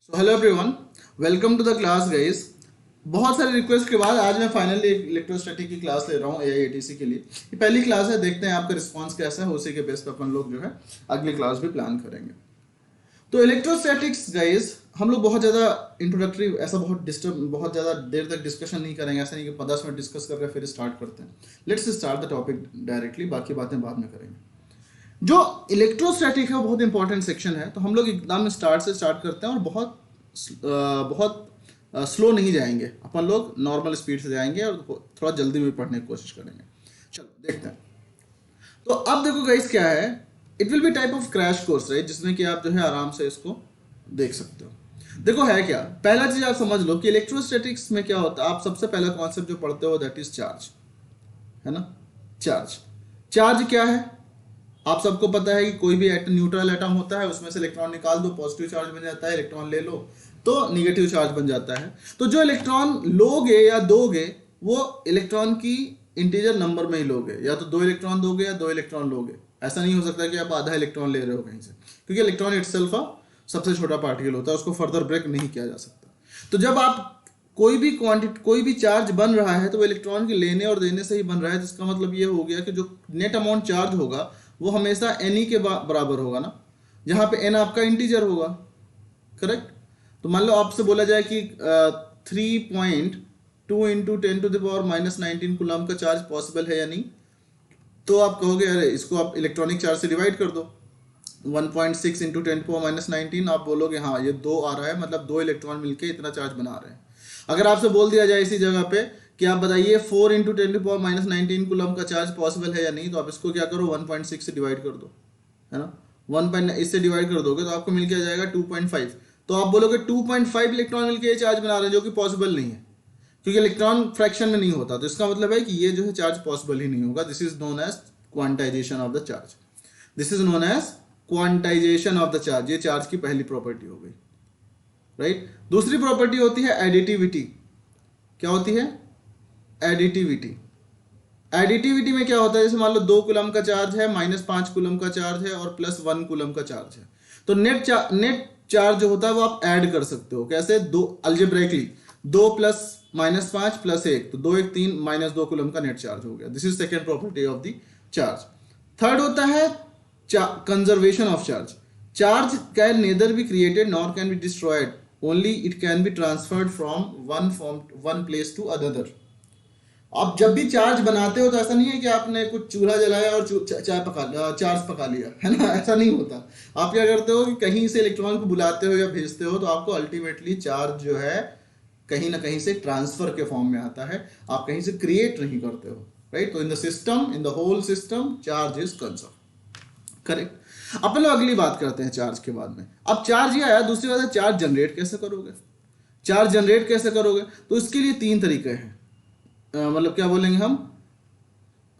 So hello everyone, welcome to the class guys. बहुत सारे request के बाद आज मैं फाइनली इलेक्ट्रोस्टैटिक की क्लास ले रहा हूँ AIATC के लिए। ये पहली क्लास है, देखते हैं आपका रिस्पांस कैसा है, उसी के बेस पर अपन लोग जो है अगली क्लास भी प्लान करेंगे। तो इलेक्ट्रोस्टैटिक्स गाइस हम लोग बहुत ज़्यादा इंट्रोडक्टरी, ऐसा बहुत ज़्यादा देर तक डिस्कशन नहीं करेंगे। ऐसा नहीं कि 10 मिनट डिस्कस करके फिर स्टार्ट करते हैं। Let's start the topic directly, बाकी बातें बाद में करेंगे। जो इलेक्ट्रोस्टैटिक है वो बहुत इंपॉर्टेंट सेक्शन है, तो हम लोग एकदम स्टार्ट से स्टार्ट करते हैं और बहुत स्लो नहीं जाएंगे। अपन लोग नॉर्मल स्पीड से जाएंगे और थोड़ा जल्दी में पढ़ने की कोशिश करेंगे। चलो देखते हैं। तो अब देखो गाइस क्या है, it will be type of crash course right, जिसमें कि आप जो है आराम से इसको देख सकते हो। देखो है क्या, पहला चीज आप समझ लो कि इलेक्ट्रोस्टैटिक्स में क्या होता है। आप सबसे पहला कॉन्सेप्ट जो पढ़ते हो दैट इज चार्ज, है ना। चार्ज चार्ज क्या है, आप सबको पता है कि कोई भी न्यूट्रल एटम होता है, उसमें से इलेक्ट्रॉन निकाल दो, पॉजिटिव चार्ज बन जाता है, इलेक्ट्रॉन ले लो तो निगेटिव चार्ज बन जाता है। तो जो इलेक्ट्रॉन लोगे या दोगे वो इलेक्ट्रॉन की इंटीजर नंबर में ही लोगे, या तो 2 इलेक्ट्रॉन दोगे या 2 इलेक्ट्रॉन लोगे। ऐसा नहीं हो सकता कि आप आधा इलेक्ट्रॉन ले रहे हो कहीं से, क्योंकि इलेक्ट्रॉन इटसेल्फ सबसे छोटा पार्टिकल होता है, उसको फर्दर ब्रेक नहीं किया जा सकता। तो जब आप कोई भी चार्ज बन रहा है तो वो इलेक्ट्रॉन के लेने और देने से ही बन रहा है, जिसका मतलब ये हो गया कि जो नेट अमाउंट चार्ज होगा वो हमेशा एन के बराबर होगा ना, जहां पे एन आपका इंटीजर होगा, करेक्ट। तो मान लो आपसे बोला जाए कि 3.2 इंटू 10⁻⁻19 कूलम का चार्ज पॉसिबल है या नहीं, तो आप कहोगे अरे इसको आप इलेक्ट्रॉनिक चार्ज से डिवाइड कर दो। 1.6 इंटू 10⁻⁻19 आप बोलोगे हाँ ये 2 आ रहा है, मतलब 2 इलेक्ट्रॉन मिलके इतना चार्ज बना रहे हैं। अगर आपसे बोल दिया जाए इसी जगह पे कि आप बताइए 4 इंटू 10⁻⁻19 कूलम का चार्ज पॉसिबल है या नहीं, तो आप इसको क्या करो 1.6 से डिवाइड कर दो, है ना। 1. इससे डिवाइड कर दोगे तो आपको मिल के आ जाएगा 2.5। तो आप बोलोगे 2.5 इलेक्ट्रॉन मिलके ये चार्ज बना रहे हैं, जो कि पॉसिबल नहीं है क्योंकि इलेक्ट्रॉन फ्रैक्शन में नहीं होता। तो इसका मतलब है कि ये जो है चार्ज पॉसिबल ही नहीं होगा। This is known as quantization of the charge. This is known as quantization of the charge. ये चार्ज की पहली प्रॉपर्टी हो गई, राइट। दूसरी प्रॉपर्टी होती है एडिटिविटी। क्या होती है? एडिटिविटी। एडिटिविटी में क्या होता है, जैसे मान लो 2 कूलम का चार्ज है, -5 कूलम का चार्ज है और +1 कूलम का चार्ज है। तो नेट चार्ज जो होता है वो आप ऐड कर सकते हो। कैसे? 2 अल्जेब्रेकली 2 + -5 + 1, तो 2 1 3 -2 कूलम का नेट चार्ज हो गया। This is second property of the charge. Third होता है conservation of charge. Charge can neither be created nor can be destroyed, only it can be transferred from one place to another. आप जब भी charge बनाते हो तो ऐसा नहीं है कि आपने कुछ चूल्हा जलाया और चार्ज पका लिया, है ना। ऐसा नहीं होता। आप क्या करते हो कि कहीं से इलेक्ट्रॉन को बुलाते हो या भेजते हो, तो आपको अल्टीमेटली चार्ज जो है कहीं ना कहीं से ट्रांसफर के फॉर्म में आता है, आप कहीं से क्रिएट नहीं करते हो, राइट। तो in the system, in the whole system charge is conserve, correct. अपन लोग अगली बात करते हैं चार्ज के बाद में। अब चार्ज ये आया, दूसरी बात है चार्ज जनरेट कैसे करोगे। चार्ज जनरेट कैसे करोगे, तो इसके लिए 3 तरीके हैं। मतलब क्या बोलेंगे हम,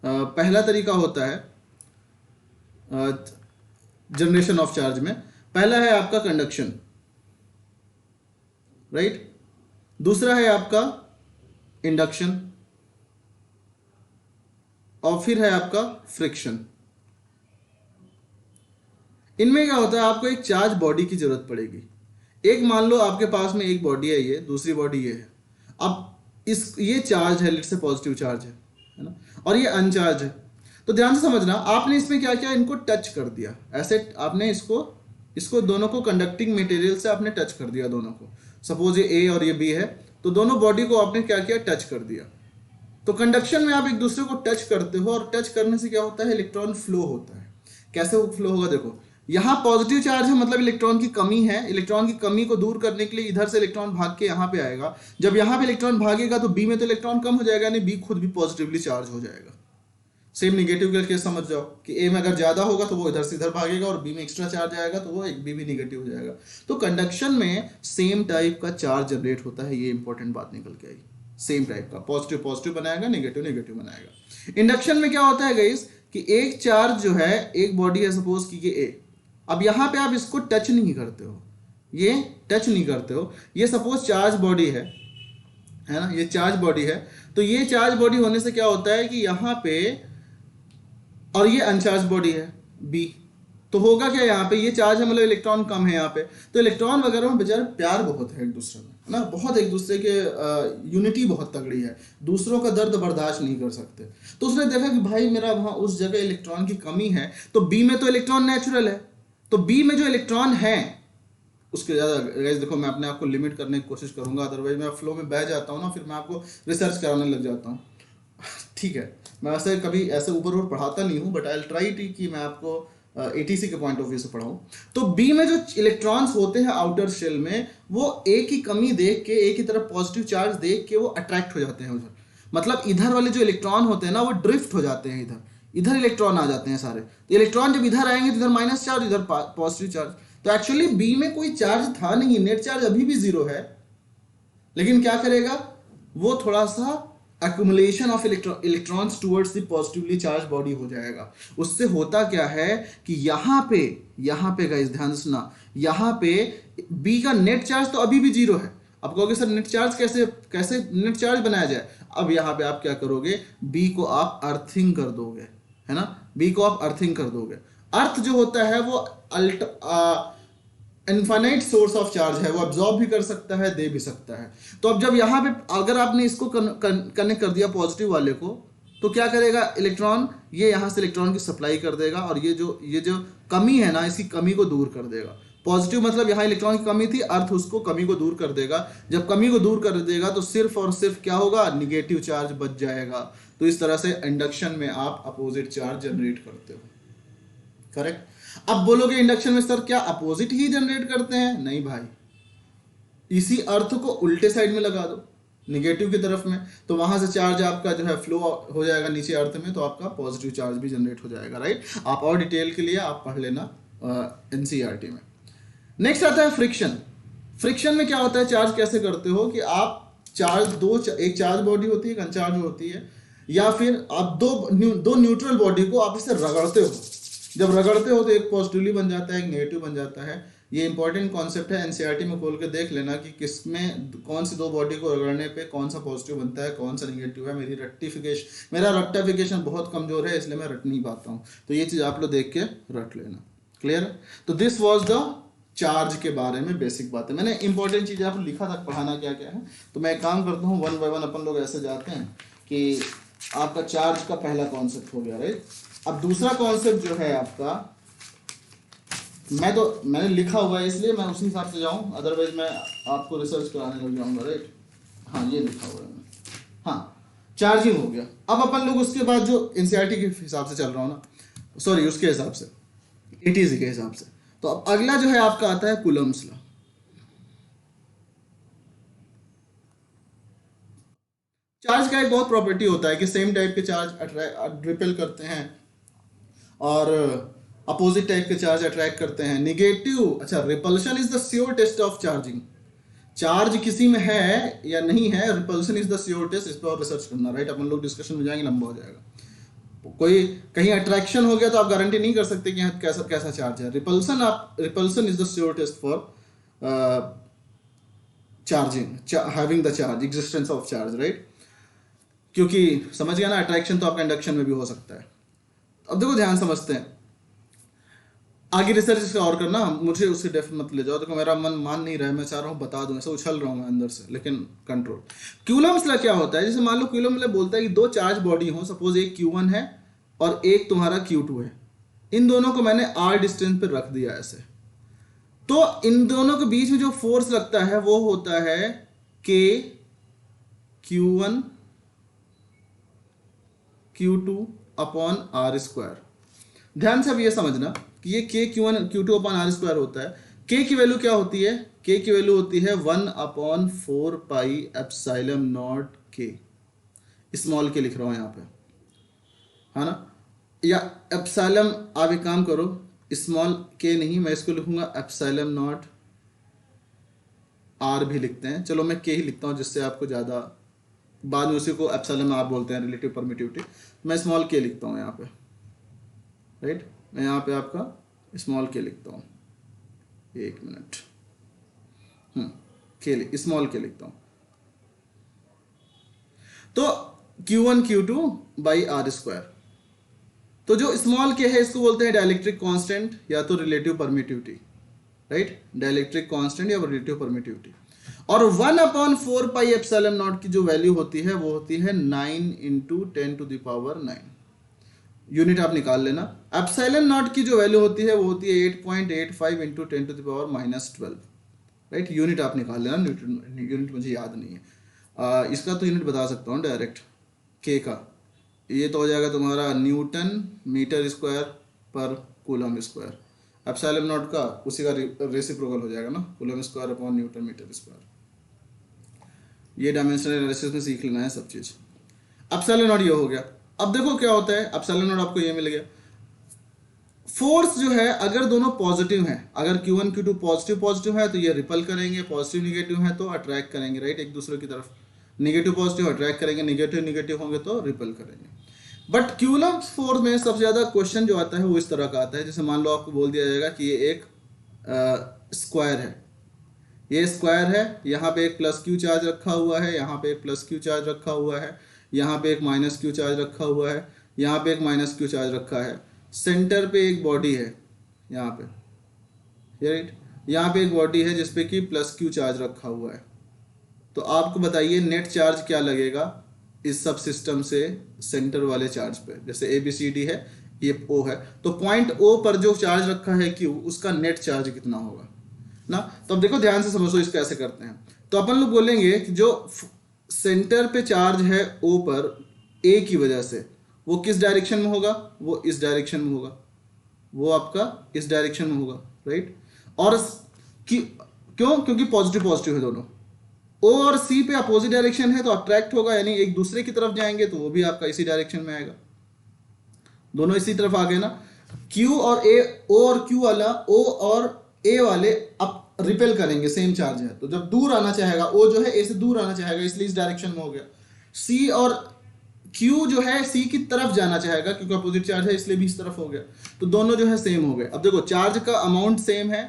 पहला तरीका होता है जनरेशन ऑफ चार्ज में, पहला है आपका कंडक्शन, राइट। दूसरा है आपका इंडक्शन और फिर है आपका फ्रिक्शन। इनमें क्या होता है, आपको एक चार्ज बॉडी की जरूरत पड़ेगी। एक मान लो आपके पास में एक बॉडी है, ये दूसरी बॉडी ये है। अब ये चार्ज है, लेट्स से पॉजिटिव चार्ज है ना, और ये अनचार्ज है। तो ध्यान से समझना, आपने इसमें क्या किया, इनको टच कर दिया। ऐसे आपने इसको दोनों को कंडक्टिंग मटेरियल से आपने टच कर दिया दोनों को। सपोज ये ए और ये बी है, तो दोनों बॉडी को आपने क्या किया, टच कर दिया। तो कंडक्शन में आप एक दूसरे को टच करते हो, और टच करने से क्या होता है, इलेक्ट्रॉन फ्लो होता है। कैसे वो फ्लो होगा, देखो यहाँ पॉजिटिव चार्ज है, मतलब इलेक्ट्रॉन की कमी है। इलेक्ट्रॉन की कमी को दूर करने के लिए इधर से इलेक्ट्रॉन भाग के यहाँ पे आएगा। जब यहाँ पे इलेक्ट्रॉन भागेगा तो बी में तो इलेक्ट्रॉन कम हो जाएगा, यानी बी खुद भी पॉजिटिवली चार्ज हो जाएगा। सेम निगेटिव का केस समझ जाओ कि ए में अगर ज्यादा होगा तो वो इधर से इधर भागेगा, और बी में एक्स्ट्रा चार्ज आएगा तो वो एक बी भी निगेटिव हो जाएगा। तो कंडक्शन में सेम टाइप का चार्ज जनरेट होता है। ये इंपॉर्टेंट बात निकल के आई, सेम टाइप का, पॉजिटिव पॉजिटिव बनाएगा, नेगेटिव नेगेटिव बनाएगा। इंडक्शन में क्या होता है गाइस कि एक चार्ज जो है, एक बॉडी है सपोज की ए, अब यहां पे आप इसको टच नहीं करते हो, ये टच नहीं करते हो, ये सपोज चार्ज बॉडी है ना, ये चार्ज बॉडी है। तो ये चार्ज बॉडी होने से क्या होता है कि यहां पे, और ये अनचार्ज बॉडी है बी, तो होगा क्या यहाँ पे, ये चार्ज है मतलब इलेक्ट्रॉन कम है यहाँ पे, तो इलेक्ट्रॉन वगैरह में बेचारे प्यार बहुत है एक दूसरे में, है ना, बहुत एक दूसरे के यूनिटी बहुत तगड़ी है, दूसरों का दर्द बर्दाश्त नहीं कर सकते। तो उसने देखा कि भाई मेरा वहाँ उस जगह इलेक्ट्रॉन की कमी है, तो बी में तो इलेक्ट्रॉन नेचुरल है, तो बी में जो इलेक्ट्रॉन है उसके ज़्यादा, गाइस देखो मैं अपने आप को लिमिट करने की कोशिश करूंगा, अदरवाइज मैं फ्लो में बह जाता हूँ ना, फिर मैं आपको रिसर्च कराने लग जाता हूँ। ठीक है, मैं वैसे कभी ऐसे ऊपर ऊपर पढ़ाता नहीं हूँ, बट आई ट्राई टी कि मैं आपको एटीसी के पॉइंट ऑफ व्यू से पढ़ाऊँ। तो बी में जो इलेक्ट्रॉन्स होते हैं आउटर शेल में, वो ए की कमी देख के, ए की तरफ पॉजिटिव चार्ज देख के वो अट्रैक्ट हो जाते हैं उधर, मतलब इधर वाले जो इलेक्ट्रॉन होते हैं ना वो ड्रिफ्ट हो जाते हैं, इधर इधर इलेक्ट्रॉन आ जाते हैं सारे, तो इलेक्ट्रॉन जब इधर आएंगे तो इधर माइनस चार्ज, इधर पॉजिटिव चार्ज। तो एक्चुअली बी में कोई चार्ज था नहीं, नेट चार्ज अभी भी जीरो है, लेकिन क्या करेगा वो थोड़ा सा accumulation of electrons towards the positively charge body हो जाएगा। उससे होता क्या है कि यहाँ पे गाइस ध्यान से सुना, यहाँ पे बी का नेट चार्ज तो अभी भी जीरो है। अब कहोगे सर नेट चार्ज कैसे कैसे नेट चार्ज बनाया जाए, अब यहाँ पे आप क्या करोगे, बी को आप अर्थिंग कर दोगे, है ना, बी को आप अर्थिंग कर दोगे। अर्थ जो होता है वो इनफाइनाइट सोर्स ऑफ चार्ज है, वो अब्जॉर्ब भी कर सकता है, दे भी सकता है। तो अब जब यहाँ पे अगर आपने इसको कनेक्ट कर दिया पॉजिटिव वाले को, तो क्या करेगा इलेक्ट्रॉन, ये यहाँ से इलेक्ट्रॉन की सप्लाई कर देगा, और ये जो कमी है ना, इसकी कमी को दूर कर देगा। पॉजिटिव मतलब यहाँ इलेक्ट्रॉन की कमी थी, अर्थ उसको कमी को दूर कर देगा। जब कमी को दूर कर देगा तो सिर्फ और सिर्फ क्या होगा, निगेटिव चार्ज बच जाएगा। तो इस तरह से इंडक्शन में आप अपोजिट चार्ज जनरेट करते हो, करेक्ट। अब बोलोगे इंडक्शन में सर क्या अपोजिट ही जनरेट करते हैं, नहीं भाई, इसी अर्थ को उल्टे साइड में लगा दो, निगेटिव की तरफ में, तो वहां से चार्ज आपका जो है फ्लो हो जाएगा नीचे अर्थ में, तो आपका पॉजिटिव चार्ज भी जनरेट हो जाएगा, राइट। आप और डिटेल के लिए आप पढ़ लेना एनसीईआरटी में। नेक्स्ट आता है फ्रिक्शन। फ्रिक्शन में क्या होता है, चार्ज कैसे करते हो कि आप चार्ज एक चार्ज बॉडी होती है, एक अनचार्ज होती है, या फिर आप दो न्यूट्रल बॉडी को आप इसे रगड़ते हो। जब रगड़ते हो तो एक पॉजिटिवली बन जाता है, एक नेगेटिव बन जाता है। ये इंपॉर्टेंट कॉन्सेप्ट है, एनसीईआरटी में खोल के देख लेना कि किसमें कौन सी दो बॉडी को रगड़ने पे कौन सा पॉजिटिव बनता है, कौन सा नेगेटिव है। मेरा रेक्टिफिकेशन बहुत कमजोर है, इसलिए मैं रट नहीं पाता हूँ, तो ये चीज़ आप लोग देख के रट लेना, क्लियर। तो दिस वॉज द चार्ज के बारे में बेसिक बात है। मैंने इंपॉर्टेंट चीज़ें आपको लिखा था पढ़ाना क्या क्या है, तो मैं एक काम करता हूँ, वन बाय वन अपन लोग ऐसे जाते हैं कि आपका चार्ज का पहला कॉन्सेप्ट हो गया, राइट। अब दूसरा कॉन्सेप्ट जो है आपका, मैंने लिखा हुआ है इसलिए मैं उसी हिसाब से जाऊं, अदरवाइज मैं आपको रिसर्च कराने लग जाऊंगा, राइट। हाँ ये लिखा हुआ है, हाँ चार्जिंग हो गया। अब अपन लोग उसके बाद जो एनसीईआरटी के हिसाब से चल रहा हूँ ना, सॉरी उसके हिसाब से एटीसी के हिसाब से, तो अब अगला जो है आपका आता है कूलम्ब्स लॉ। चार्ज का एक बहुत प्रॉपर्टी होता है कि सेम टाइप के चार्ज रिपेल करते हैं और अपोजिट टाइप के चार्ज अट्रैक्ट करते हैं। निगेटिव, अच्छा repulsion is the sure test of charging. Charge किसी में है या नहीं है, repulsion is the sure test. इस पर और रिसर्च करना, राइट। अपन लोग डिस्कशन में जाएंगे, लंबा हो जाएगा। कोई कहीं अट्रैक्शन हो गया तो आप गारंटी नहीं कर सकते कि यहाँ कैसा कैसा चार्ज है। Repulsion is the sure test for charging, having the charge, existence of charge, right. क्योंकि समझ गया ना, अट्रैक्शन तो आपका इंडक्शन में भी हो सकता है। अब देखो ध्यान समझते हैं, आगे रिसर्च इसका और करना, मुझे उससे डेफ मत ले जाओ। देखो मेरा मन मान नहीं रहा है, मैं चाह रहा हूँ बता दूं, ऐसा उछल रहा हूँ मैं अंदर से, लेकिन कंट्रोल। क्यूलम्स लॉ क्या होता है, जैसे मान लो क्यूलम लॉ बोलता है कि दो चार्ज बॉडी हो, सपोज एक Q1 है और एक तुम्हारा Q2 है। इन दोनों को मैंने R डिस्टेंस पे रख दिया ऐसे, तो इन दोनों के बीच में जो फोर्स लगता है वो होता है K Q1 Q2 upon R square. ध्यान से अब ये समझना कि ये K Q1 Q2 upon R square होता है। K की वैल्यू क्या होती है, K की वैल्यू होती है 1 upon 4 pi epsilon not K। Small के लिख रहा हूं यहाँ पे, है ना, या एप्सिलॉन, आप एक काम करो, स्मॉल K नहीं, मैं इसको लिखूंगा एप्सिलॉन नॉट R भी लिखते हैं, चलो मैं K ही लिखता हूँ जिससे आपको ज़्यादा, बाद में उसी को एप्सिलॉन R बोलते हैं, रिलेटिव परमिटिविटी। मैं स्मॉल K लिखता हूँ यहाँ पे, राइट। मैं यहाँ पे आपका स्मॉल K लिखता हूँ, एक मिनट, स्मॉल K लिखता हूँ। तो Q1 Q2 by R square, तो जो स्मॉल के है इसको बोलते हैं डाइलेक्ट्रिक कांस्टेंट या तो relative permittivity, right, dielectric constant या रिलेटिव परमिटिविटी। और 1/4 पाई एप्सिलॉन नॉट की जो वैल्यू होती है वो होती है 9 इंटू 10⁹ यूनिट आप निकाल लेना। एप्सिलॉन नॉट की जो वैल्यू होती है वो होती है 8.85 इंटू 10⁻⁻12, राइट, यूनिट आप निकाल लेना, यूनिट मुझे याद नहीं है। इसका तो यूनिट बता सकता हूँ डायरेक्ट, के का, ये तो हो जाएगा तुम्हारा न्यूटन मीटर स्क्वायर पर कूलम स्क्वायर। एप्सिलॉन नॉट का उसी का रेसिप्रोकल हो जाएगा ना, coulomb square upon newton meter square. ये डायमेंशनल एनालिसिस में सीख लेना है सब चीज़। एप्सिलॉन नॉट ये हो गया। अब देखो क्या होता है, एप्सिलॉन नॉट आपको ये मिल गया। फोर्स जो है अगर दोनों पॉजिटिव हैं, अगर Q1 Q2 पॉजिटिव पॉजिटिव है तो ये रिपल करेंगे, पॉजिटिव निगेटिव है तो अट्रैक्ट करेंगे, राइट, एक दूसरे की तरफ। निगेटिव पॉजिटिव अट्रैक्ट करेंगे, निगेटिव निगेटिव होंगे तो रिपल करेंगे। बट क्यूलम फोर्स में सबसे ज़्यादा क्वेश्चन जो आता है वो इस तरह का आता है, जैसे मान लो आपको बोल दिया जाएगा कि ये एक स्क्वायर है, ये स्क्वायर है, यहाँ पे एक प्लस क्यू चार्ज रखा हुआ है, यहाँ पे एक प्लस क्यू चार्ज रखा हुआ है, यहाँ पे एक माइनस क्यू चार्ज रखा हुआ है, यहाँ पे एक माइनस क्यू चार्ज रखा है, सेंटर पे एक बॉडी है, यहाँ पे, राइट, यहाँ पे एक बॉडी है जिसपे कि प्लस क्यू चार्ज रखा हुआ है। तो आपको बताइए नेट चार्ज क्या लगेगा इस सब सिस्टम से सेंटर वाले चार्ज पे। जैसे ABCD है, ये O है, तो पॉइंट O पर जो चार्ज रखा है Q, उसका नेट चार्ज कितना होगा ना। तो अब देखो ध्यान से समझो इस कैसे करते हैं। तो अपन लोग बोलेंगे कि जो सेंटर पे चार्ज है O पर A की वजह से, वो किस डायरेक्शन में होगा, वो इस डायरेक्शन में होगा, वो आपका इस डायरेक्शन में होगा, राइट। और क्यों, क्योंकि पॉजिटिव पॉजिटिव है दोनों। O और C पे अपोजिट डायरेक्शन है तो अट्रैक्ट होगा, यानी एक दूसरे की तरफ जाएंगे तो वो भी आपका इसी डायरेक्शन में आएगा, दोनों इसी तरफ आ गए ना। Q और A, O और Q वाला, O और A वाले अब रिपेल करेंगे, सेम चार्ज है तो जब दूर आना चाहेगा, O जो है A से दूर आना चाहेगा इसलिए इस डायरेक्शन में हो गया। C और Q जो है C की तरफ जाना चाहेगा क्योंकि अपोजिट चार्ज है इसलिए भी इस तरफ हो गया, तो दोनों जो है सेम हो गए। अब देखो चार्ज का अमाउंट सेम है,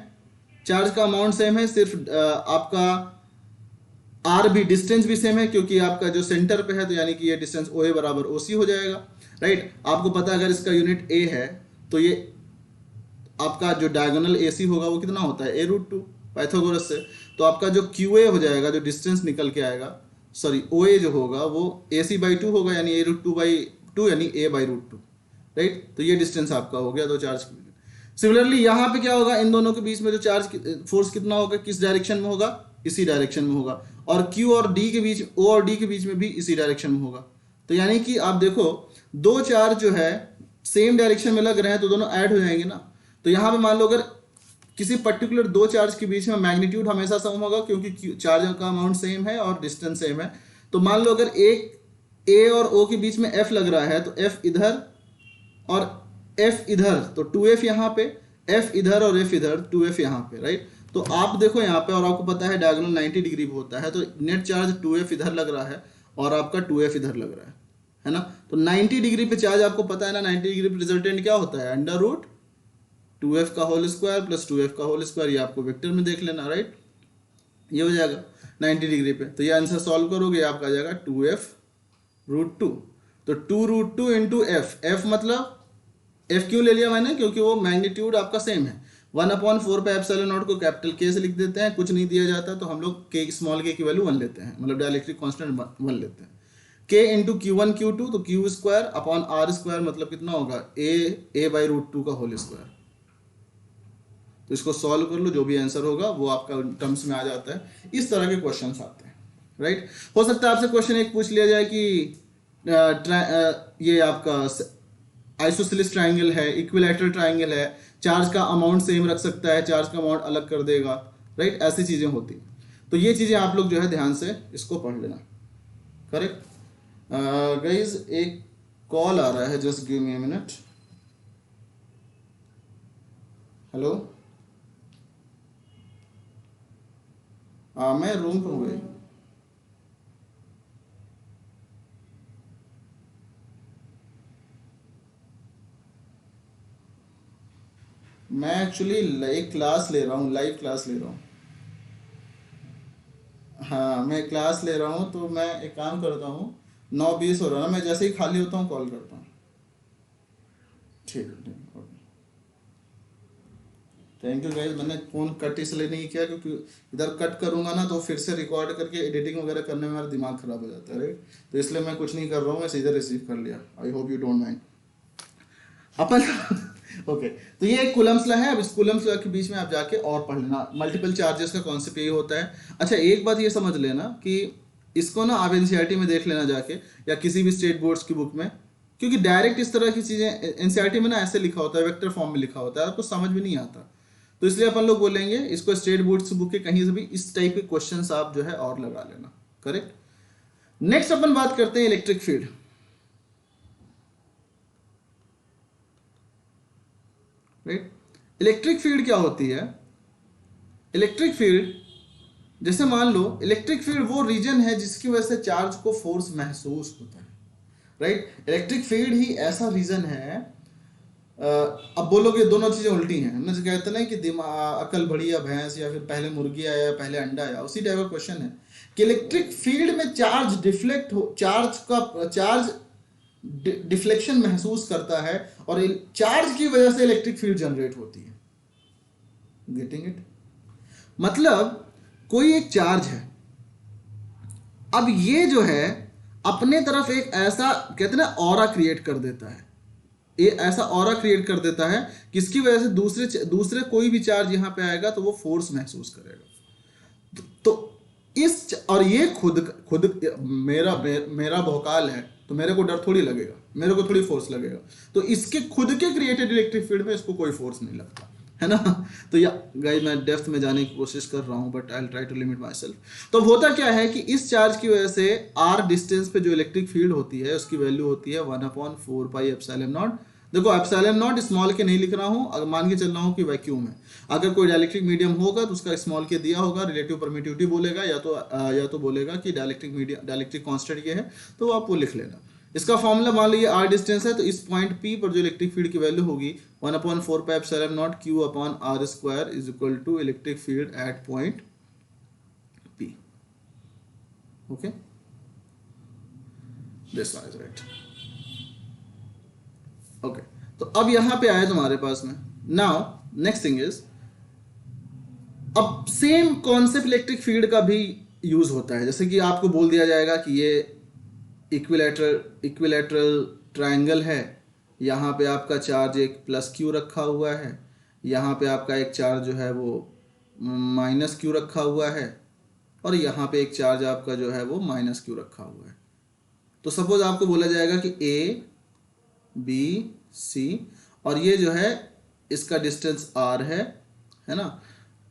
चार्ज का अमाउंट सेम है, सिर्फ आपका आर भी, डिस्टेंस भी सेम है क्योंकि आपका जो सेंटर पे है तो यानी कि ये डिस्टेंस OA बराबर OC हो जाएगा, राइट। आपको पता है अगर इसका यूनिट A है तो ये आपका जो डायगोनल AC होगा वो कितना होता है, A√2 पाइथागोरस से। तो आपका जो QA हो जाएगा, जो डिस्टेंस निकल के आएगा, सॉरी OA जो होगा वो AC/2 होगा, यानी A√2/2 यानी A/√2, राइट। तो ये डिस्टेंस आपका हो गया दो चार्ज। सिमिलरली यहाँ पे क्या होगा, इन दोनों के बीच में जो चार्ज फोर्स कितना होगा, किस डायरेक्शन में होगा, इसी डायरेक्शन में होगा। और Q और D के बीच, O और D के बीच में भी इसी डायरेक्शन में होगा। तो यानी कि आप देखो दो चार्ज जो है सेम डायरेक्शन में लग रहे हैं तो दोनों ऐड हो जाएंगे ना। तो यहाँ पे मान लो अगर किसी पर्टिकुलर दो चार्ज के बीच में मैग्नीट्यूड हमेशा सम होगा क्योंकि चार्ज का अमाउंट सेम है और डिस्टेंस सेम है। तो मान लो अगर एक A और O के बीच में F लग रहा है तो F इधर और F इधर, तो 2F यहाँ पे, F इधर और F इधर, 2F यहाँ पे, राइट। तो आप देखो यहाँ पे, और आपको पता है डायगोनल 90 डिग्री होता है, तो नेट चार्ज 2F इधर लग रहा है और आपका 2F इधर लग रहा है ना। तो 90 डिग्री पे चार्ज आपको पता है ना, 90 डिग्री पे रिजल्टेंट क्या होता है, √2F का होल स्क्वायर प्लस 2F का होल स्क्वायर। ये आपको वेक्टर में देख लेना, राइट, ये हो जाएगा 90 डिग्री पे। तो ये आंसर सॉल्व करोगे आपका आ जाएगा 2F√2। तो 2√2 इंटू F मतलब F क्यों ले लिया मैंने, क्योंकि वो मैग्नीट्यूड आपका सेम है। 1/4 पे एप्सिलॉन नॉट को कैपिटल K से लिख देते हैं, कुछ नहीं दिया जाता तो हम लोग K स्मॉल k की वैल्यू 1 लेते हैं, मतलब डाइलेक्ट्रिक कांस्टेंट 1 लेते हैं। K इंटू Q1 Q2 तो Q square upon R square मतलब कितना होगा, A/√2 का होल स्क्वायर। तो इसको सॉल्व कर लो, जो भी आंसर होगा वो आपका टर्म्स में आ जाता है। इस तरह के क्वेश्चन आते हैं, राइट। हो सकता है आपसे क्वेश्चन एक पूछ लिया जाए कि ये आपका आइसोसेलेस ट्राइंगल है, इक्विलैटरल ट्राइंगल है, चार्ज का अमाउंट सेम रख सकता है, चार्ज का अमाउंट अलग कर देगा, राइट, ऐसी चीज़ें होती हैं। तो ये चीज़ें आप लोग जो है ध्यान से इसको पढ़ लेना, करेक्ट। गाइज एक कॉल आ रहा है, just give me a minute. Hello, मैं रूम पे हूँ भाई। मैं एक्चुअली एक क्लास ले रहा हूँ, लाइव क्लास ले रहा हूँ। हाँ मैं क्लास ले रहा हूँ, तो मैं एक काम करता हूँ, 9:20 हो रहा है ना, मैं जैसे ही खाली होता हूँ कॉल करता हूँ। ठीक है, ओके। Thank you guys. मैंने फ़ोन कट इसलिए नहीं किया क्योंकि इधर कट करूंगा ना तो फिर से रिकॉर्ड करके एडिटिंग वगैरह करने में मेरा दिमाग खराब हो जाता है, राइट। तो इसलिए मैं कुछ नहीं कर रहा हूँ, मैं सीधे रिसीव कर लिया। I hope you don't mind upon okay. तो ये एक कूलम्स लॉ है। अब इस कूलम्स लॉ के बीच में आप जाके और पढ़ लेना, मल्टीपल चार्जेस का कॉन्सेप्ट यही होता है। अच्छा, एक बात ये समझ लेना कि इसको ना आप एनसीईआरटी में देख लेना जाके, या किसी भी स्टेट बोर्ड्स की बुक में, क्योंकि डायरेक्ट इस तरह की चीज़ें एनसीईआरटी में ना ऐसे लिखा होता है, वेक्टर फॉर्म में लिखा होता है, आपको समझ में नहीं आता। तो इसलिए अपन लोग बोलेंगे इसको स्टेट बोर्ड्स बुक के कहीं से भी इस टाइप के क्वेश्चंस आप जो है और लगा लेना, करेक्ट। नेक्स्ट अपन बात करते हैं electric field, right. Electric field क्या होती है? इलेक्ट्रिक फील्ड, जैसे मान लो इलेक्ट्रिक फील्ड वो रीजन है जिसकी वजह से चार्ज को फोर्स महसूस होता है, राइट। इलेक्ट्रिक फील्ड ही ऐसा रीजन है। अब बोलोगे दोनों चीजें उल्टी हैं, हमने कहते ना कि दिमाग अकल बड़ी या भैंस, या फिर पहले मुर्गी आया या पहले अंडा आया, उसी टाइप का क्वेश्चन है कि इलेक्ट्रिक फील्ड में चार्ज डिफ्लेक्ट हो, चार्ज डिफ्लेक्शन महसूस करता है, और चार्ज की वजह से इलेक्ट्रिक फील्ड जनरेट होती है। Getting it? मतलब कोई एक चार्ज है, अब ये जो है अपने तरफ एक ऐसा कहते हैं ना ऑरा क्रिएट कर देता है, ये ऐसा ऑरा क्रिएट कर देता है किसकी वजह से दूसरे कोई भी चार्ज यहां पे आएगा तो वो फोर्स महसूस करेगा। तो और ये खुद मेरा भौकाल है तो मेरे को डर थोड़ी लगेगा, मेरे को थोड़ी फोर्स लगेगा। तो इसके खुद के क्रिएटेड इलेक्ट्रिक फील्ड में इसको कोई फोर्स नहीं लगता, है ना। तो या गाइस मैं डेप्थ में जाने की कोशिश कर रहा हूं, but I will try to limit myself. तो होता क्या है कि इस चार्ज की वजह से आर डिस्टेंस पे जो इलेक्ट्रिक फील्ड होती है उसकी वैल्यू होती है 1/4 पाई एप्सिलॉन नॉट। देखो एप्सिलॉन नॉट स्मॉल के नहीं लिख रहा हूं, अगर मान के चल रहा हूं कि वैक्यूम है, अगर कोई डाइलेक्ट्रिक मीडियम होगा तो उसका स्मॉल के दिया होगा, रिलेटिव परमिटिविटी बोलेगा, या तो बोलेगा कि डाइलेक्ट्रिक कांस्टेंट ये है, तो आप वो लिख लेना। इसका फॉर्मूला मान लीजिए आर डिस्टेंस है, तो इस पॉइंट पी पर जो इलेक्ट्रिक फील्ड की वैल्यू होगी 1/4 pi epsilon naught Q upon R square is equal to electric field at point P. Okay, this one is right. Okay, तो अब यहां पे आया तुम्हारे पास में, नाउ नेक्स्ट थिंग इज, अब सेम कॉन्सेप्ट इलेक्ट्रिक फील्ड का भी यूज होता है। जैसे कि आपको बोल दिया जाएगा कि ये इक्विलैटरल ट्रायंगल है, यहाँ पे आपका चार्ज एक प्लस क्यू रखा हुआ है, यहाँ पे आपका एक चार्ज जो है वो माइनस क्यू रखा हुआ है, और यहाँ पे एक चार्ज आपका जो है वो माइनस क्यू रखा हुआ है। तो सपोज आपको बोला जाएगा कि ए बी सी, और ये जो है इसका डिस्टेंस आर है ना,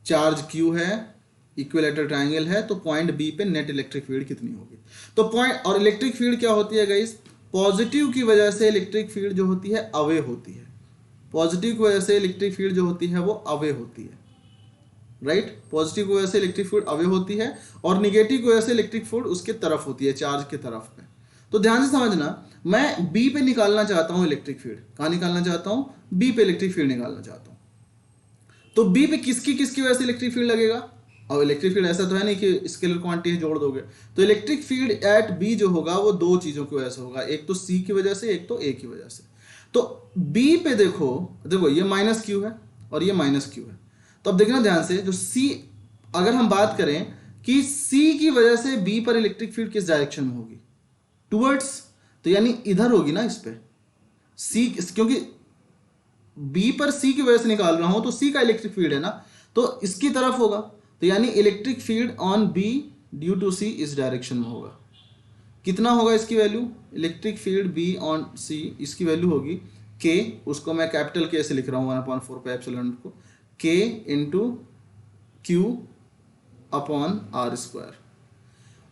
चार्ज क्यू है, इक्विलैटरल ट्रायंगल है, तो पॉइंट बी पे नेट इलेक्ट्रिक फील्ड कितनी होगी। तो पॉइंट, और इलेक्ट्रिक फील्ड क्या होती है गाइस, पॉजिटिव की वजह से इलेक्ट्रिक फील्ड जो होती है अवे होती है, पॉजिटिव की वजह से इलेक्ट्रिक फील्ड जो होती है वो अवे होती है, राइट। पॉजिटिव की वजह से इलेक्ट्रिक फील्ड अवे होती है, और निगेटिव की वजह से इलेक्ट्रिक फील्ड उसके तरफ होती है, चार्ज के तरफ पे। तो ध्यान से समझना, मैं बी पे निकालना चाहता हूं इलेक्ट्रिक फील्ड, कहां निकालना चाहता हूं, बी पे इलेक्ट्रिक फील्ड निकालना चाहता हूं। तो बी पे किसकी वजह से इलेक्ट्रिक फील्ड लगेगा, और इलेक्ट्रिक फील्ड ऐसा तो है नहीं कि स्केलर क्वांटिटी जोड़ दोगे। तो इलेक्ट्रिक फील्ड एट बी जो होगा वो दो चीजों की वजह से होगा, एक तो सी की वजह से, एक तो ए की वजह से। तो बी पे देखो ये माइनस क्यू है और ये माइनस क्यू है। तो अब देखना ध्यान से, जो सी, अगर हम बात करें कि सी की वजह से बी पर इलेक्ट्रिक फील्ड किस डायरेक्शन में होगी, टुवर्ड्स, तो यानी इधर होगी ना इस पे सी, क्योंकि बी पर सी की वजह से निकाल रहा हूं तो सी का इलेक्ट्रिक फील्ड है ना, तो इसकी तरफ होगा। तो यानी electric field on B due to C इस डायरेक्शन में होगा। कितना होगा इसकी value, electric field B on C, इसकी वैल्यू होगी के, उसको मैं कैपिटल के से लिख रहा हूँ 1/4 पाई एप्सिलॉन को, K into Q upon R square.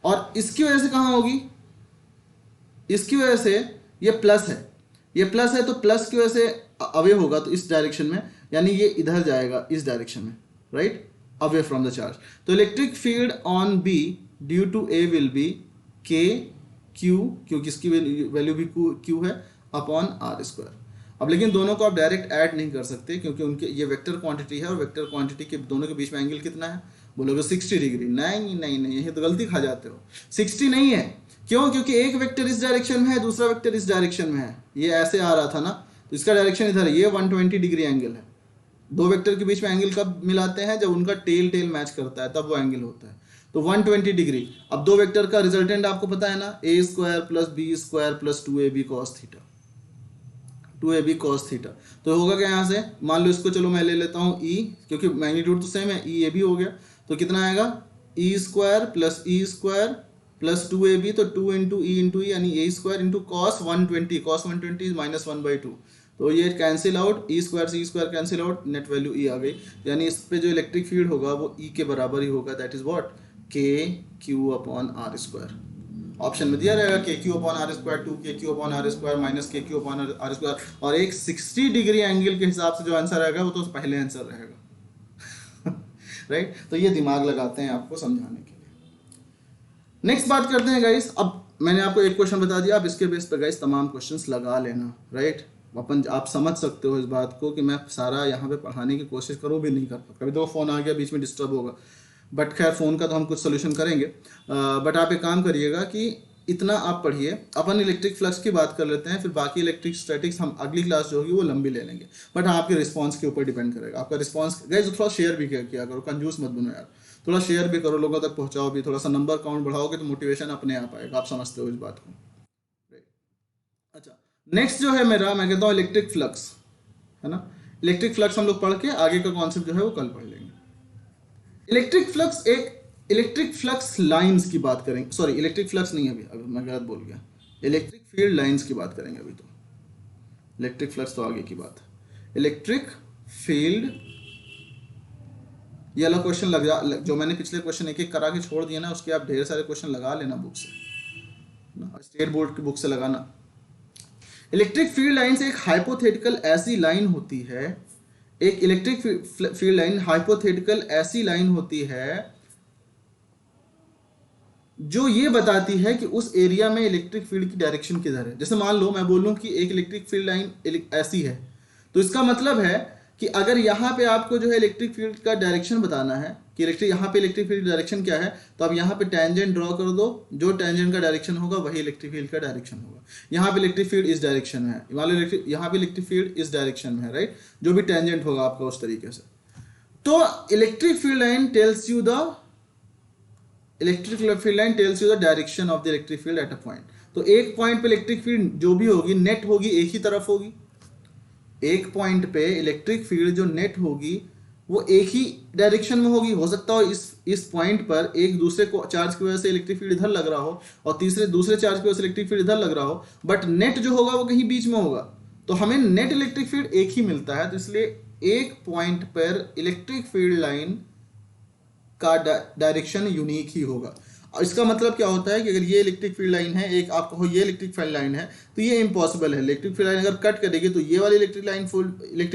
और इसकी वजह से कहाँ होगी, इसकी वजह से ये प्लस है, ये प्लस है तो प्लस की वजह से अवे होगा, तो इस डायरेक्शन में, यानी ये इधर जाएगा इस डायरेक्शन में, right, away from the charge. तो electric field on B due to A will be K Q, क्योंकि इसकी वैल्यू भी क्यू है, अपॉन आर स्क्वायर। अब लेकिन दोनों को आप डायरेक्ट ऐड नहीं कर सकते क्योंकि उनके ये वेक्टर क्वांटिटी है, और वेक्टर क्वांटिटी के दोनों के बीच में एंगल कितना है, बोलोगे 60 डिग्री। नहीं नहीं नहीं, यही तो गलती खा जाते हो, 60 नहीं है। क्यों, क्योंकि एक वेक्टर इस डायरेक्शन में है, दूसरा वेक्टर इस डायरेक्शन में है, ये ऐसे आ रहा था ना, इसका डायरेक्शन इधर है, ये 120 डिग्री एंगल है। दो वेक्टर के बीच में एंगल कब मिलाते हैं, जब उनका टेल टेल मैच करता है तब वो एंगल होता है। तो 120 डिग्री। अब दो वेक्टर का रिजल्टेंट आपको पता है ना, A square plus B square plus 2ab cos theta, 2ab cos theta. तो होगा क्या यहाँ से, मान लो इसको चलो मैं ले लेता हूँ ई, क्योंकि मैग्नीट्यूड तो सेम है, ई ए बी हो गया। तो कितना आएगा, ई स्क्वायर प्लस 2ab, तो 2 इंटू ई यानी A square into cos 120, cos 120 minus 1/2। तो ये कैंसिल आउट, ई स्क्वायर से E square cancel out, net value E आ गई। यानी इस पे जो इलेक्ट्रिक फील्ड होगा वो ई के बराबर ही होगा, that is what, K Q upon R square. Option में दिया रहेगा के Q upon R square, 2 K Q upon R square minus K Q upon R square, और एक 60 डिग्री एंगल के हिसाब से जो आंसर रहेगा वो तो पहले आंसर रहेगा। राइट तो ये दिमाग लगाते हैं आपको समझाने के लिए। नेक्स्ट बात करते हैं गाइस। अब मैंने आपको एक क्वेश्चन बता दिया, आप इसके बेस पर गाइस तमाम क्वेश्चंस लगा लेना। राइट अपन आप समझ सकते हो इस बात को कि मैं सारा यहाँ पे पढ़ाने की कोशिश करूँ भी नहीं कर पाता, कभी तो फ़ोन आ गया बीच में डिस्टर्ब होगा, बट खैर फ़ोन का तो हम कुछ सोल्यूशन करेंगे। बट आप एक काम करिएगा कि इतना आप पढ़िए। अपन इलेक्ट्रिक फ्लक्स की बात कर लेते हैं, फिर बाकी इलेक्ट्रिक स्टैटिक्स हम अगली क्लास जो होगी वो लंबी ले लेंगे। बट हाँ आपके रिस्पांस के ऊपर डिपेंड करेगा, आपका रिस्पांस गाइस थोड़ा शेयर भी किया करो, कंजूस मत बनो यार, थोड़ा शेयर भी करो, लोगों तक पहुँचाओ भी, थोड़ा सा नंबर काउंट बढ़ाओगे तो मोटिवेशन अपने आप आएगा, आप समझते हो इस बात को। अच्छा नेक्स्ट जो है मेरा, मैं कहता हूँ इलेक्ट्रिक फ्लक्स, है ना। इलेक्ट्रिक फ्लक्स हम लोग पढ़ के आगे का कॉन्सेप्ट जो है वो कल पढ़ लेंगे। इलेक्ट्रिक फ्लक्स लाइंस की बात करेंगे, सॉरी इलेक्ट्रिक फ्लक्स नहीं, अभी मैं गलत बोल गया, इलेक्ट्रिक फील्ड लाइंस की बात करेंगे अभी। तो इलेक्ट्रिक फ्लक्स तो आगे की बात है। इलेक्ट्रिक फील्ड, ये वाला क्वेश्चन जो मैंने पिछले क्वेश्चन एक एक करा के छोड़ दिया ना, उसके आप ढेर सारे क्वेश्चन लगा लेना बुक से, स्टेट बोर्ड की बुक से लगाना। इलेक्ट्रिक फील्ड लाइंस एक हाइपोथेटिकल ऐसी लाइन होती है, एक इलेक्ट्रिक फील्ड लाइन हाइपोथेटिकल ऐसी लाइन होती है जो ये बताती है कि उस एरिया में इलेक्ट्रिक फील्ड की डायरेक्शन किधर है। जैसे मान लो मैं बोलूं कि एक इलेक्ट्रिक फील्ड लाइन ऐसी है, तो इसका मतलब है कि अगर यहाँ पे आपको जो है इलेक्ट्रिक फील्ड का डायरेक्शन बताना है कि यहाँ पे इलेक्ट्रिक फील्ड डायरेक्शन क्या है, तो आप यहाँ पे टेंजेंट ड्रॉ कर दो, जो टेंजेंट का डायरेक्शन होगा वही इलेक्ट्रिक फील्ड का डायरेक्शन होगा। यहाँ पे इलेक्ट्रिक फील्ड इस डायरेक्शन में है, मान लो यहाँ पे इलेक्ट्रिक फील्ड इस डायरेक्शन में है, राइट, जो भी टेंजेंट होगा आपका उस तरीके से। तो electric field line tells you the direction of the electric field at a point. तो एक पॉइंट पे इलेक्ट्रिक फील्ड जो भी होगी नेट होगी एक ही तरफ होगी, एक पॉइंट पे इलेक्ट्रिक फील्ड जो नेट होगी वो एक ही डायरेक्शन में होगी। हो सकता हो इस पॉइंट पर एक दूसरे को चार्ज की वजह से इलेक्ट्रिक फील्ड इधर लग रहा हो और दूसरे चार्ज की वजह से इलेक्ट्रिक फील्ड इधर लग रहा हो, बट नेट जो होगा वो कहीं बीच में होगा, तो हमें नेट इलेक्ट्रिक फील्ड एक ही मिलता है। तो इसलिए एक पॉइंट पर इलेक्ट्रिक फील्ड लाइन का डायरेक्शन यूनिक ही होगा। और इसका मतलब क्या होता है कि अगर ये इलेक्ट्रिक फील्ड लाइन है, एक आप कहो ये इलेक्ट्रिक फील्ड लाइन है, तो ये इम्पॉसिबल है। इलेक्ट्रिक फील्ड लाइन अगर कट करेगी तो ये वाली इलेक्ट्रिक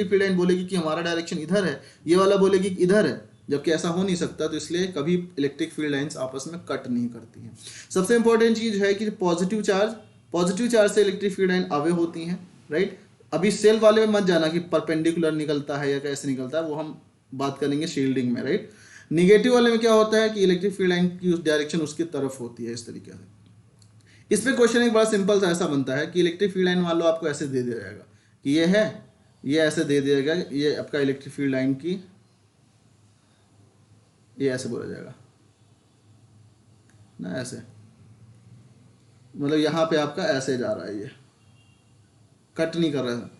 फील्ड लाइन बोलेगी कि हमारा डायरेक्शन इधर है, ये वाला बोलेगी कि इधर है, जबकि ऐसा हो नहीं सकता। तो इसलिए कभी इलेक्ट्रिक फील्ड लाइंस आपस में कट नहीं करती हैं। सबसे इंपॉर्टेंट चीज़ है कि पॉजिटिव चार्ज से इलेक्ट्रिक फील्ड लाइन अवे होती हैं, राइट। अभी सेल वाले में मत जाना कि परपेंडिकुलर निकलता है या कैसे निकलता है, वो हम बात करेंगे शील्डिंग में, राइट। निगेटिव वाले में क्या होता है कि इलेक्ट्रिक फील्ड लाइन की उस डायरेक्शन उसकी तरफ होती है, इस तरीके से। इस पे क्वेश्चन एक बड़ा सिंपल सा ऐसा बनता है कि इलेक्ट्रिक फील्ड लाइन मान लो आपको ऐसे दे दिया जाएगा कि ये है, ये ऐसे दे दिया जाएगा, ये आपका इलेक्ट्रिक फील्ड लाइन की, ये ऐसे बोला जाएगा ना, ऐसे, मतलब यहाँ पे आपका ऐसे जा रहा है, ये कट नहीं कर रहा है।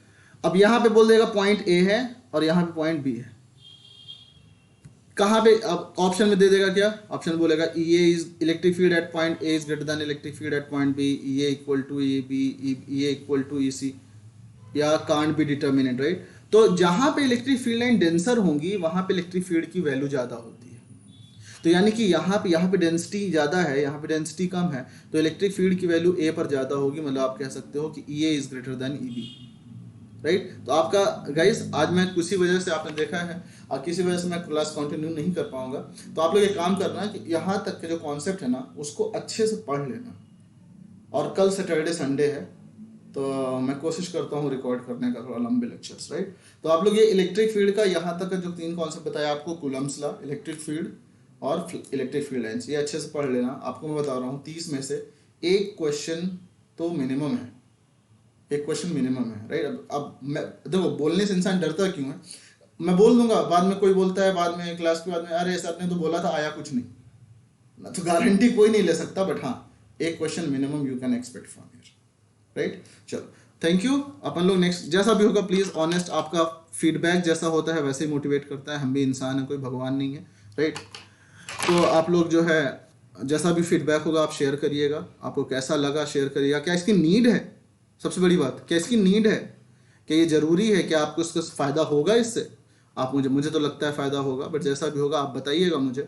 अब यहाँ पे बोल देगा पॉइंट ए है और यहाँ पे पॉइंट बी है। कहाँ पे अब ऑप्शन में दे देगा क्या, ऑप्शन बोलेगा E A is electric field at point A is greater than electric field at point B, E A equal to E B, E A equal to E C, या can't be determined, right. तो जहाँ पे electric field line denser होंगी वहाँ पे electric field की value ज़्यादा होती है। तो यानी कि यहाँ पे डेंसिटी ज़्यादा है, यहाँ पे डेंसिटी कम है, तो इलेक्ट्रिक फील्ड की वैल्यू A पर ज़्यादा होगी। मतलब आप कह सकते हो कि E A is greater then E B, right. तो आपका गाइस आज मैं किसी वजह से आपने देखा है और किसी वजह से मैं क्लास कंटिन्यू नहीं कर पाऊंगा, तो आप लोग एक काम करना कि यहाँ तक के जो कॉन्सेप्ट है ना उसको अच्छे से पढ़ लेना। और कल सैटरडे संडे है तो मैं कोशिश करता हूँ रिकॉर्ड करने का, थोड़ा लंबे लेक्चर्स, राइट। तो आप लोग ये इलेक्ट्रिक फील्ड का यहाँ तक का जो 3 कॉन्सेप्ट बताया आपको, कूलम्स लॉ, इलेक्ट्रिक फील्ड और इलेक्ट्रिक फील्ड लाइन्स, ये अच्छे से पढ़ लेना। आपको मैं बता रहा हूँ 30 में से एक क्वेश्चन तो मिनिमम है, एक क्वेश्चन मिनिमम है, राइट। अब मैं देखो, बोलने से इंसान डरता क्यों है? मैं बोल दूंगा, बाद में कोई बोलता है, बाद में क्लास के बाद में, अरे सर ने तो बोला था, आया कुछ नहीं ना, तो गारंटी कोई नहीं ले सकता, बट हाँ, एक question minimum you can expect from here, right. चलो, थैंक यू। अपन लोग नेक्स्ट, जैसा भी होगा प्लीज ऑनेस्ट, आपका फीडबैक जैसा होता है वैसे ही मोटिवेट करता है, हम भी इंसान हैं, कोई भगवान नहीं है, राइट। तो आप लोग जो है, जैसा भी फीडबैक होगा आप शेयर करिएगा, आपको कैसा लगा शेयर करिएगा, क्या इसकी नीड है, सबसे बड़ी बात, क्या इसकी नीड है, क्या ये ज़रूरी है, क्या आपको इसका फ़ायदा होगा इससे? आप मुझे तो लगता है फ़ायदा होगा, बट जैसा भी होगा आप बताइएगा मुझे,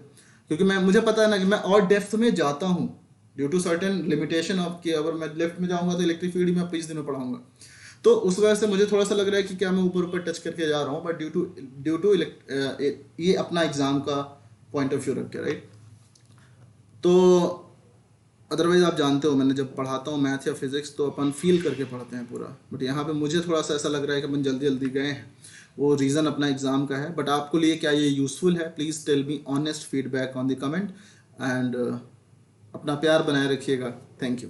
क्योंकि मुझे पता है ना कि मैं और डेप्थ में जाता हूँ due to certain limitation of, कि अगर मैं लेफ्ट में जाऊँगा तो इलेक्ट्रिक फील्ड में 25 दिन में पढ़ाऊँगा, तो उस वजह से मुझे थोड़ा सा लग रहा है कि क्या मैं ऊपर ऊपर टच करके जा रहा हूँ, बट ड्यू टू ये अपना एग्ज़ाम का पॉइंट ऑफ व्यू रख के, राइट। तो अदरवाइज आप जानते हो, मैंने जब पढ़ाता हूँ मैथ या फिजिक्स तो अपन फील करके पढ़ते हैं पूरा, बट यहाँ पे मुझे थोड़ा सा ऐसा लग रहा है कि अपन जल्दी जल्दी गए हैं, वो रीज़न अपना एग्ज़ाम का है। बट आपको लिए क्या ये यूज़फुल है? Please tell me honest feedback on the comment, and अपना प्यार बनाए रखिएगा। Thank you.